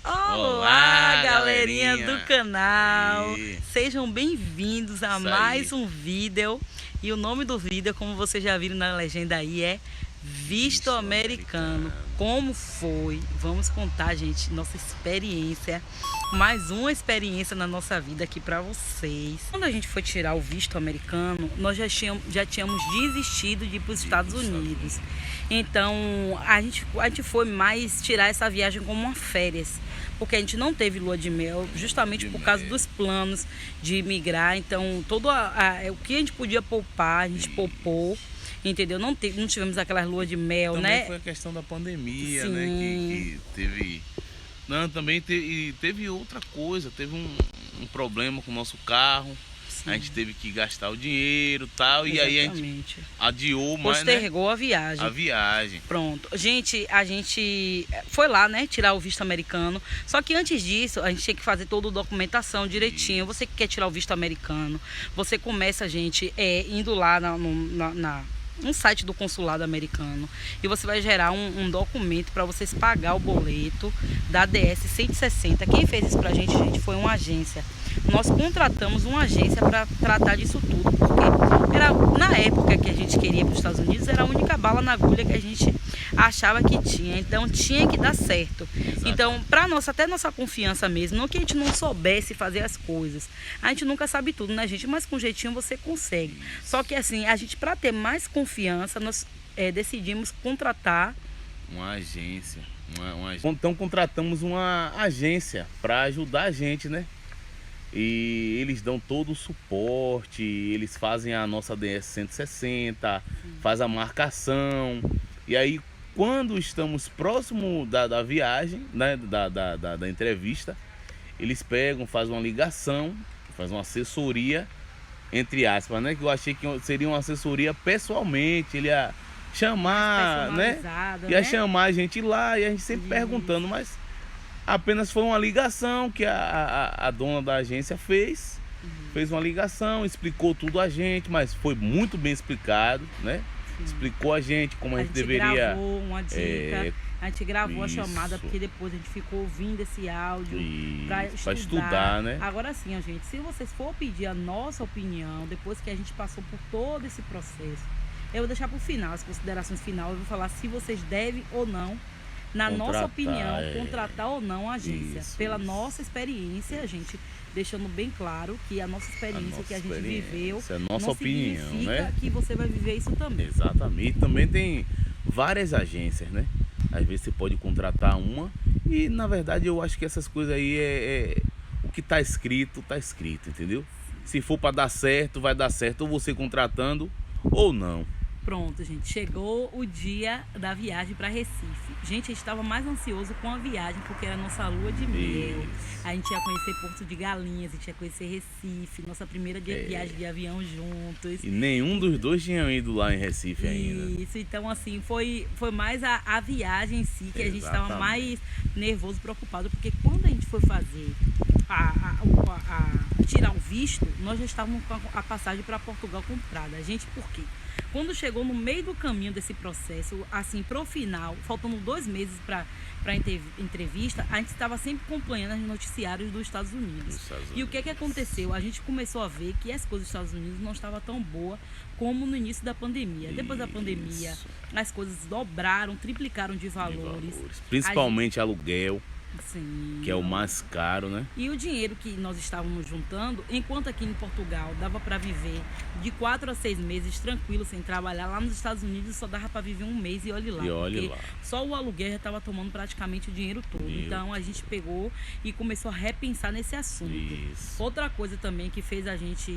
Olá, galerinha galerinha do canal! aí. Sejam bem-vindos a Isso mais aí. um vídeo. E o nome do vídeo, como vocês já viram na legenda aí, é Visto Americano. Como foi? Vamos contar, gente, nossa experiência. Mais uma experiência na nossa vida aqui pra vocês. Quando a gente foi tirar o visto americano, nós já tínhamos desistido de ir para os Estados Unidos. Então, a gente foi mais tirar essa viagem como uma férias. Porque a gente não teve lua de mel, justamente por causa dos planos de imigrar. Então, o que a gente podia poupar, a gente poupou. Entendeu? Não tivemos aquelas luas de mel, Também né? foi a questão da pandemia, Sim. né? Que teve. Não, também teve outra coisa, teve um problema com o nosso carro. Sim. A gente teve que gastar o dinheiro e tal. E aí a gente Exatamente. adiou mais, né? Postergou a viagem. A viagem. Pronto. Gente, a gente foi lá, né, tirar o visto americano. Só que antes disso, a gente tinha que fazer toda a documentação direitinho. Você que quer tirar o visto americano, você começa, gente, indo lá no site do consulado americano. E você vai gerar um documento para vocês pagar o boleto da DS 160. Quem fez isso pra gente, foi uma agência. Nós contratamos uma agência para tratar disso tudo, porque na época que a gente queria para os Estados Unidos, era a única bala na agulha que a gente achava que tinha, então tinha que dar certo. Exato. Então, para até nossa confiança mesmo, não que a gente não soubesse fazer as coisas, a gente nunca sabe tudo, né, gente? Mas com jeitinho você consegue. Só que assim, a gente, para ter mais confiança, nós decidimos contratar Uma agência. Então contratamos uma agência para ajudar a gente, né? E eles dão todo o suporte, eles fazem a nossa DS 160, faz a marcação. E aí, quando estamos próximo da viagem, né, da entrevista, eles pegam, fazem uma ligação, fazem uma assessoria, entre aspas, né? Que eu achei que seria uma assessoria pessoalmente, ele ia chamar, né? Ia chamar a gente lá e a gente sempre perguntando, mas apenas foi uma ligação que a dona da agência fez. Fez uma ligação, explicou tudo a gente, mas foi muito bem explicado, né? Sim. Explicou a gente como a gente deveria. Gravou uma dica, a gente gravou isso. A chamada, porque depois a gente ficou ouvindo esse áudio para estudar, né? Agora sim, gente, se vocês for pedir a nossa opinião, depois que a gente passou por todo esse processo, eu vou deixar para o final, as considerações finais, eu vou falar se vocês devem ou não, nossa opinião, contratar ou não a agência. Pela nossa experiência, a gente deixando bem claro que a nossa experiência, que a gente viveu, é a nossa opinião, significa, né? Que você vai viver isso também. Exatamente. Também tem várias agências, né? Às vezes você pode contratar uma e, na verdade, eu acho que essas coisas aí o que tá escrito, entendeu? Se for para dar certo, vai dar certo, ou você contratando ou não. Pronto, gente, chegou o dia da viagem para Recife. Gente, a gente estava mais ansioso com a viagem, porque era a nossa lua de mel. A gente ia conhecer Porto de Galinhas, a gente ia conhecer Recife, nossa primeira viagem de avião juntos. E nenhum dos dois tinham ido lá em Recife ainda. Isso, então assim, foi mais a viagem em si que a gente estava mais nervoso, preocupado, porque quando a gente foi fazer tirar o visto, nós já estávamos com a passagem para Portugal comprada. A gente, por quê? Quando chegou no meio do caminho desse processo, assim, pro final, faltando 2 meses para entrevista, a gente estava sempre acompanhando os noticiários dos Estados Unidos. E o que aconteceu? A gente começou a ver que as coisas dos Estados Unidos não estavam tão boas como no início da pandemia. Depois da pandemia, as coisas dobraram, triplicaram de valores. Principalmente aluguel. Sim. Que é o mais caro, né? E o dinheiro que nós estávamos juntando, enquanto aqui em Portugal dava para viver de 4 a 6 meses tranquilo, sem trabalhar, lá nos Estados Unidos só dava para viver 1 mês e olhe lá. Só o aluguel já estava tomando praticamente o dinheiro todo. Então a gente pegou e começou a repensar nesse assunto. Isso. Outra coisa também que fez a gente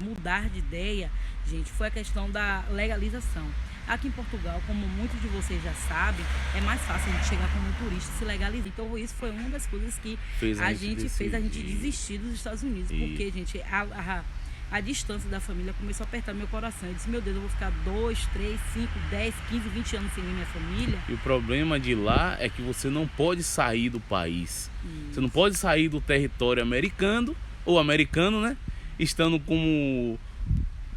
mudar de ideia, gente, foi a questão da legalização. Aqui em Portugal, como muitos de vocês já sabem, é mais fácil a gente chegar como turista e se legalizar. Então isso foi uma das coisas que fez a gente desistir dos Estados Unidos. Porque, gente, a distância da família começou a apertar meu coração. Eu disse, meu Deus, eu vou ficar 2, 3, 5, 10, 15, 20 anos sem ver minha família. E o problema de lá é que você não pode sair do país. Isso. Você não pode sair do território americano, né? Estando como...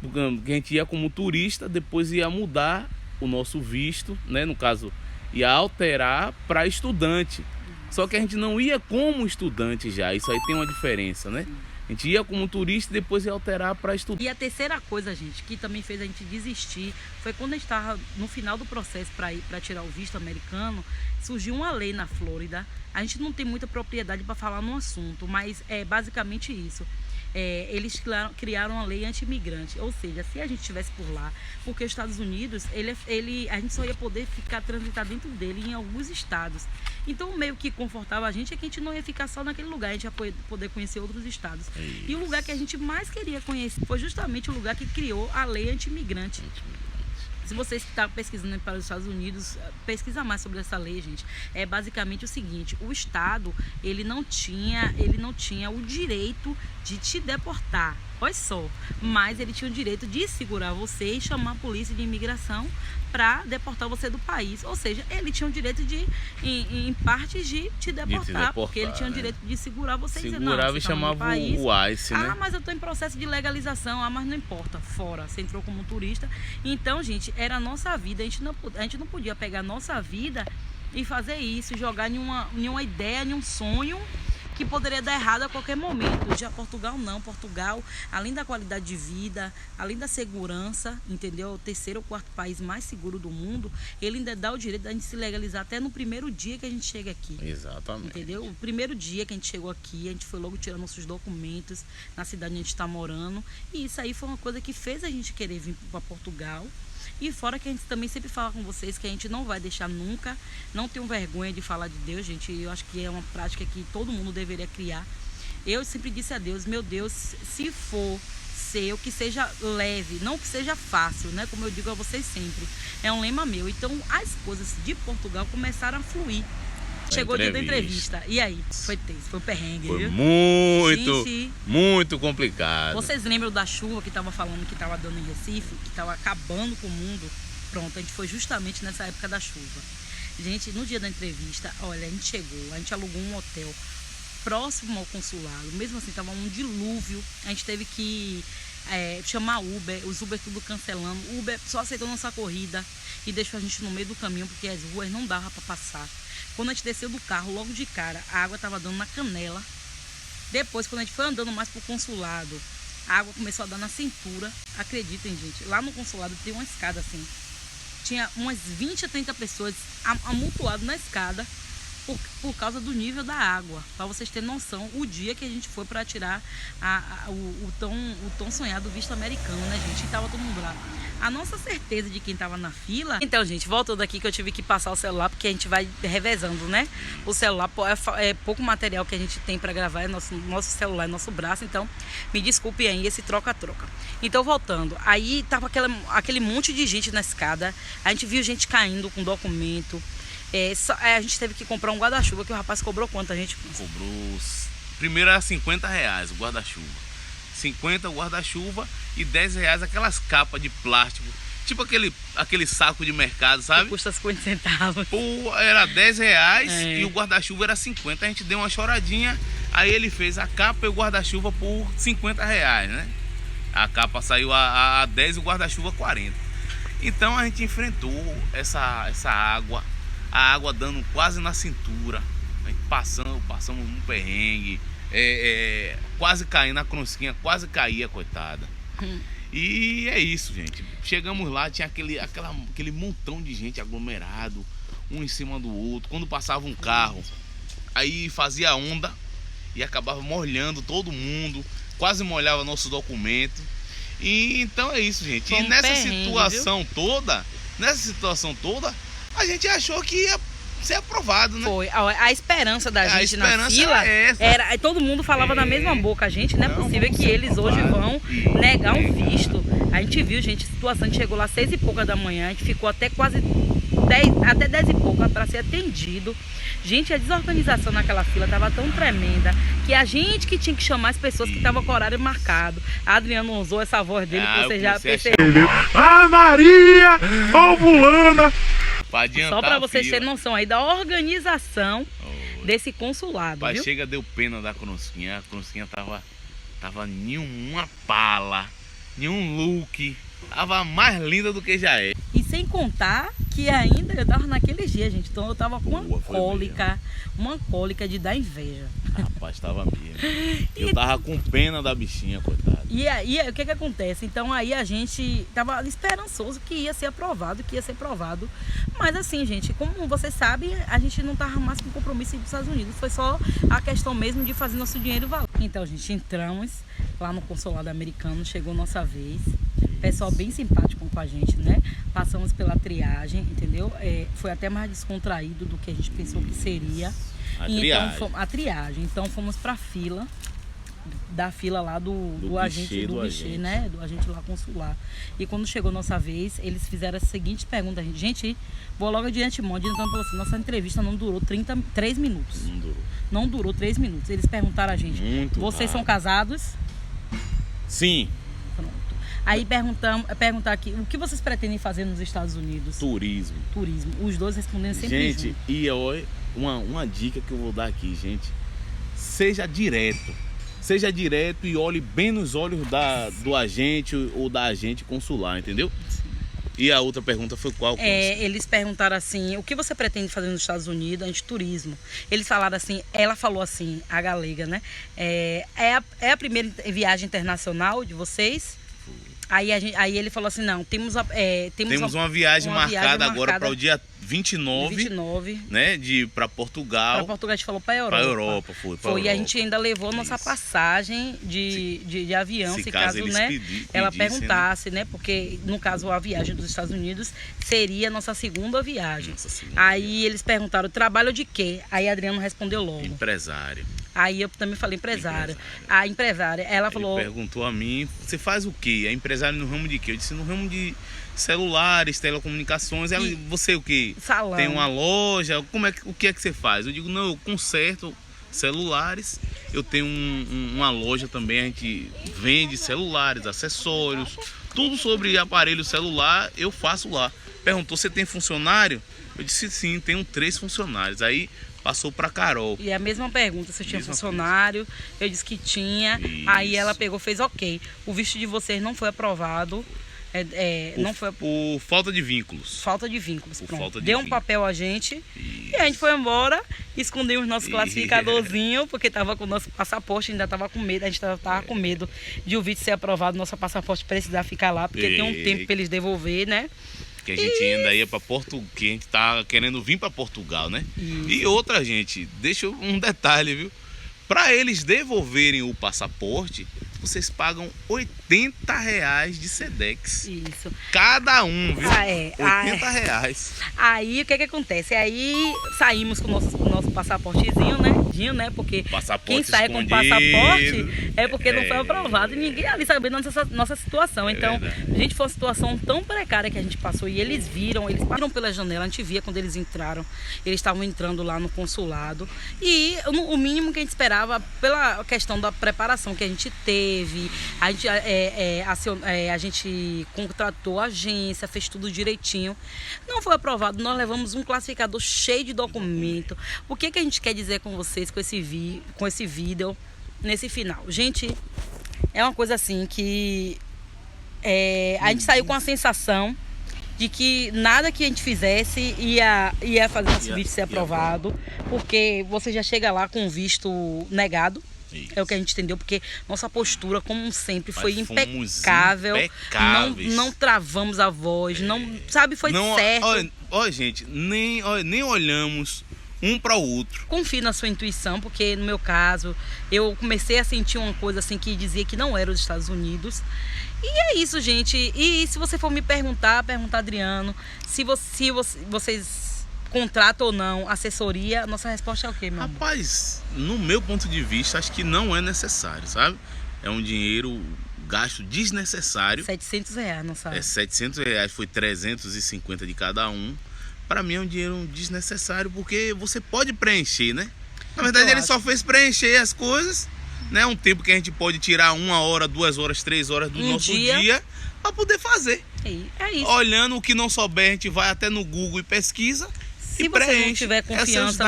que a gente ia como turista, depois ia mudar o nosso visto, né? No caso, ia alterar para estudante. Só que a gente não ia como estudante já, isso aí tem uma diferença, né? A gente ia como turista e depois ia alterar para estudar. E a terceira coisa, gente, que também fez a gente desistir, foi quando a gente estava no final do processo para tirar o visto americano, surgiu uma lei na Flórida. A gente não tem muita propriedade para falar no assunto, mas é basicamente isso. Eles criaram uma lei anti-imigrante, ou seja, se a gente estivesse por lá, porque os Estados Unidos, a gente só ia poder ficar transitar dentro dele em alguns estados. Então, meio que confortava a gente é que a gente não ia ficar só naquele lugar, a gente ia poder conhecer outros estados. E o lugar que a gente mais queria conhecer foi justamente o lugar que criou a lei anti-imigrante. Se vocês que estão pesquisando para os Estados Unidos, pesquisa mais sobre essa lei, gente. É basicamente o seguinte: o Estado ele não tinha o direito de te deportar, olha só, mas ele tinha o direito de segurar você e chamar a polícia de imigração para deportar você do país. Ou seja, ele tinha o direito de, em parte, de te deportar, porque ele tinha o direito de segurar você e dizer, não, segurava e chamava o ICE, né? Ah, mas eu estou em processo de legalização. Ah, mas não importa, fora, você entrou como turista. Então, gente, era a nossa vida. A gente não podia pegar a nossa vida e fazer isso, jogar nenhuma ideia, nenhum sonho que poderia dar errado a qualquer momento. Já Portugal não. Portugal, além da qualidade de vida, além da segurança, entendeu? O terceiro ou quarto país mais seguro do mundo, ele ainda dá o direito da gente se legalizar até no primeiro dia que a gente chega aqui. Exatamente. Entendeu? O primeiro dia que a gente chegou aqui, a gente foi logo tirando nossos documentos na cidade onde a gente está morando. E isso aí foi uma coisa que fez a gente querer vir para Portugal. E fora que a gente também sempre fala com vocês que a gente não vai deixar nunca, não tenham vergonha de falar de Deus, gente. Eu acho que é uma prática que todo mundo deveria criar. Eu sempre disse a Deus, meu Deus, se for ser, que seja leve, não que seja fácil, né? Como eu digo a vocês sempre, é um lema meu. Então as coisas de Portugal começaram a fluir. Chegou o dia da entrevista. E aí? Foi tenso, foi um perrengue, foi viu? Muito complicado. Vocês lembram da chuva que estava falando que estava dando em Recife, que estava acabando com o mundo? Pronto, a gente foi justamente nessa época da chuva. Gente, no dia da entrevista, olha, a gente chegou, a gente alugou um hotel próximo ao consulado. Mesmo assim, estava um dilúvio. A gente teve que chamar Uber, os Uber tudo cancelando. O Uber só aceitou nossa corrida e deixou a gente no meio do caminho, porque as ruas não dava para passar. Quando a gente desceu do carro, logo de cara, a água estava dando na canela. Depois, quando a gente foi andando mais pro consulado, a água começou a dar na cintura. Acreditem, gente, lá no consulado tem uma escada assim. Tinha umas 20 a 30 pessoas amontoadas na escada por causa do nível da água. Para vocês terem noção, o dia que a gente foi para tirar o tão sonhado visto americano, né, gente? E tava todo mundo lá. A nossa certeza de quem tava na fila... Então, gente, voltando aqui que eu tive que passar o celular, porque a gente vai revezando, né? O celular é pouco material que a gente tem para gravar, é nosso celular, é nosso braço, então me desculpe aí esse troca-troca. Então, voltando, aí tava aquele monte de gente na escada, a gente viu gente caindo com documento. A gente teve que comprar um guarda-chuva, que o rapaz cobrou quanto a gente? Cobrou, primeiro era R$50 o guarda-chuva. 50 o guarda-chuva e R$10 aquelas capas de plástico, tipo aquele saco de mercado, sabe? Que custa 50 centavos. Era R$10 e o guarda-chuva era 50. A gente deu uma choradinha, aí ele fez a capa e o guarda-chuva por R$50, né? A capa saiu a 10 e o guarda-chuva 40. Então a gente enfrentou essa água, a água dando quase na cintura. A gente passamos um perrengue. Quase caí na cronsquinha, quase caía, coitada. E é isso, gente. Chegamos lá, tinha aquele montão de gente aglomerado, um em cima do outro. Quando passava um carro, aí fazia onda e acabava molhando todo mundo, quase molhava nosso documento. E então é isso, gente. E nessa situação toda, a gente achou que ia ser aprovado, né? Foi. A esperança da gente na fila era. Todo mundo falava na mesma boca. A gente, não é possível que eles hoje vão negar um visto. A gente viu, gente, a situação. A gente chegou lá 6 e pouca da manhã. A gente ficou até quase 10 e pouca para ser atendido. Gente, a desorganização naquela fila estava tão tremenda que a gente que tinha que chamar as pessoas que estavam com o horário marcado. A Adriano usou essa voz dele que você já percebeu. Ah, Maria! Ô, fulana! Só para vocês terem noção aí da organização desse consulado, Pai, viu? Chega, deu pena da cronsquinha. A cronsquinha tava nenhuma pala, nenhum look. Tava mais linda do que já é. E sem contar que ainda eu tava naqueles dias, gente. Então eu tava com uma cólica de dar inveja. Rapaz, tava mesmo. Eu tava com pena da bichinha, coitada. E aí, o que acontece? Então aí a gente tava esperançoso que ia ser aprovado, que ia ser aprovado. Mas assim, gente, como vocês sabem, a gente não tava mais com compromisso dos Estados Unidos. Foi só a questão mesmo de fazer nosso dinheiro valer. Então, gente, entramos lá no consulado americano, chegou nossa vez. Pessoal bem simpático com a gente, né? Passamos pela triagem, entendeu? Foi até mais descontraído do que a gente pensou que seria. A triagem. Então fomos pra fila, da fila lá do agente, do guichê, né? Do agente lá consular. E quando chegou nossa vez, eles fizeram a seguinte pergunta: gente, vou logo adiante, então falou assim, nossa entrevista não durou 3 minutos. Não durou 3 minutos. Eles perguntaram a gente, vocês são casados? Sim. Aí perguntar aqui, o que vocês pretendem fazer nos Estados Unidos? Turismo. Os dois respondendo sempre junto. Gente, e olha, uma dica que eu vou dar aqui, gente. Seja direto e olhe bem nos olhos do agente ou da agente consular, entendeu? Sim. E a outra pergunta foi qual? Eles perguntaram assim, o que você pretende fazer nos Estados Unidos? A gente, turismo. Eles falaram assim, ela falou assim, a galega, né? É a primeira viagem internacional de vocês? Aí ele falou assim, não, temos uma viagem marcada agora para o dia 29, né, para Portugal. Para Portugal, a gente falou para a Europa. Foi. E a gente ainda levou nossa passagem de avião, se caso né, ela perguntasse, né, porque no caso a viagem dos Estados Unidos seria nossa segunda viagem. Aí eles perguntaram, trabalho de quê? Aí a Adriana respondeu logo. Empresário. Aí eu também falei empresária. A empresária, ela falou... Ele perguntou a mim, você faz o quê? É empresário no ramo de quê? Eu disse, no ramo de celulares, telecomunicações. Ela, você o quê? Salão. Tem uma loja, o que é que você faz? Eu digo, não, eu conserto celulares. Eu tenho uma loja também, a gente vende celulares, acessórios, tudo sobre aparelho celular, eu faço lá. Perguntou, você tem funcionário? Eu disse, sim, tenho 3 funcionários. Aí... passou para Carol. E a mesma pergunta, se eu tinha funcionário, eu disse que tinha. Isso. Aí ela pegou, fez ok. O visto de vocês não foi aprovado. Não foi por falta de vínculos. Deu um papel a gente. Isso. E a gente foi embora, escondemos nosso classificadorzinho, porque tava com o nosso passaporte, ainda tava com medo. A gente tava com medo de o visto ser aprovado, nosso passaporte precisar ficar lá, porque tem um tempo para eles devolver, né? Que a gente ainda ia para Portugal, que a gente tá querendo vir para Portugal, né? Isso. E outra, gente, deixa um detalhe, viu? Para eles devolverem o passaporte, vocês pagam R$80 de Sedex. Isso. Cada um, viu? R$80. Aí o que acontece? Aí saímos com o nosso passaportezinho, né? Porque quem sai com passaporte é porque não foi aprovado e ninguém ali sabendo nossa situação. Então, gente, foi uma situação tão precária que a gente passou e eles viram pela janela, a gente via quando eles entraram. Eles estavam entrando lá no consulado e o mínimo que a gente esperava pela questão da preparação que a gente teve, a gente contratou a agência, fez tudo direitinho. Não foi aprovado, nós levamos um classificador cheio de documento. O que a gente quer dizer com vocês com esse vídeo nesse final? Gente, é uma coisa assim que a gente saiu com a sensação de que nada que a gente fizesse ia fazer nosso visto ser aprovado, porque você já chega lá com o visto negado. Isso. É o que a gente entendeu, porque nossa postura, como sempre, foi impecável. Não travamos a voz, foi certo. Olha, gente, nem olhamos um para o outro. Confie na sua intuição, porque no meu caso, eu comecei a sentir uma coisa assim que dizia que não era os Estados Unidos. E é isso, gente. E se você for me perguntar Adriano, se vocês contratam ou não assessoria, nossa resposta é o quê, meu amor? Rapaz, no meu ponto de vista, acho que não é necessário, sabe? É um dinheiro gasto desnecessário. R$700, não sabe? R$700, foi 350 de cada um. Para mim é um dinheiro desnecessário, porque você pode preencher, né? Na verdade, ele só fez preencher as coisas, né? Um tempo que a gente pode tirar 1 hora, 2 horas, 3 horas do nosso dia para poder fazer. É isso. Olhando o que não souber, a gente vai até no Google e pesquisa. Se você não tiver confiança,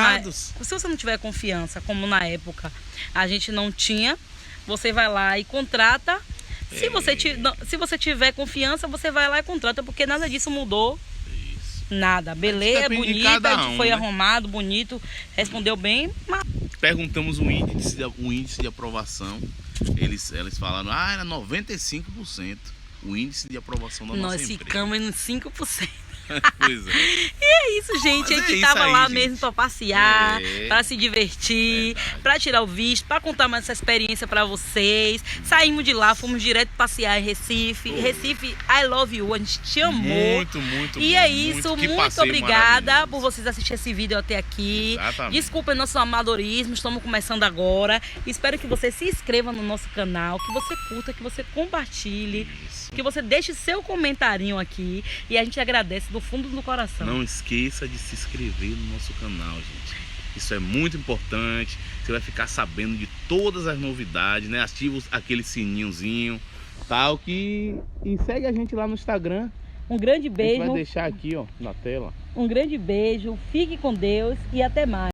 se você não tiver confiança, como na época a gente não tinha, você vai lá e contrata, Se você tiver confiança, você vai lá e contrata, porque nada disso mudou. Isso. Nada. Beleza, bonita, foi arrumado, bonito, respondeu bem. Mas... Perguntamos o índice de aprovação. Eles falaram, era 95% o índice de aprovação da nossa empresa. Nós ficamos nos 5%. Pois é. E é isso, gente. A gente tava lá mesmo para passear, para se divertir, para tirar o visto, para contar mais essa experiência para vocês. Saímos de lá, fomos direto passear em Recife. Recife, I love you. A gente te amou. Muito e bom. É isso. Muito obrigada por vocês assistirem esse vídeo até aqui. Exatamente. Desculpa nosso amadorismo. Estamos começando agora. Espero que você se inscreva no nosso canal, que você curta, que você compartilhe, que você deixe seu comentarinho aqui. E a gente agradece do fundo do coração. Não esqueça de se inscrever no nosso canal, gente. Isso é muito importante. Você vai ficar sabendo de todas as novidades, né? Ativa aquele sininhozinho, tal, e segue a gente lá no Instagram. Um grande beijo. A gente vai deixar aqui, ó, na tela. Um grande beijo. Fique com Deus e até mais.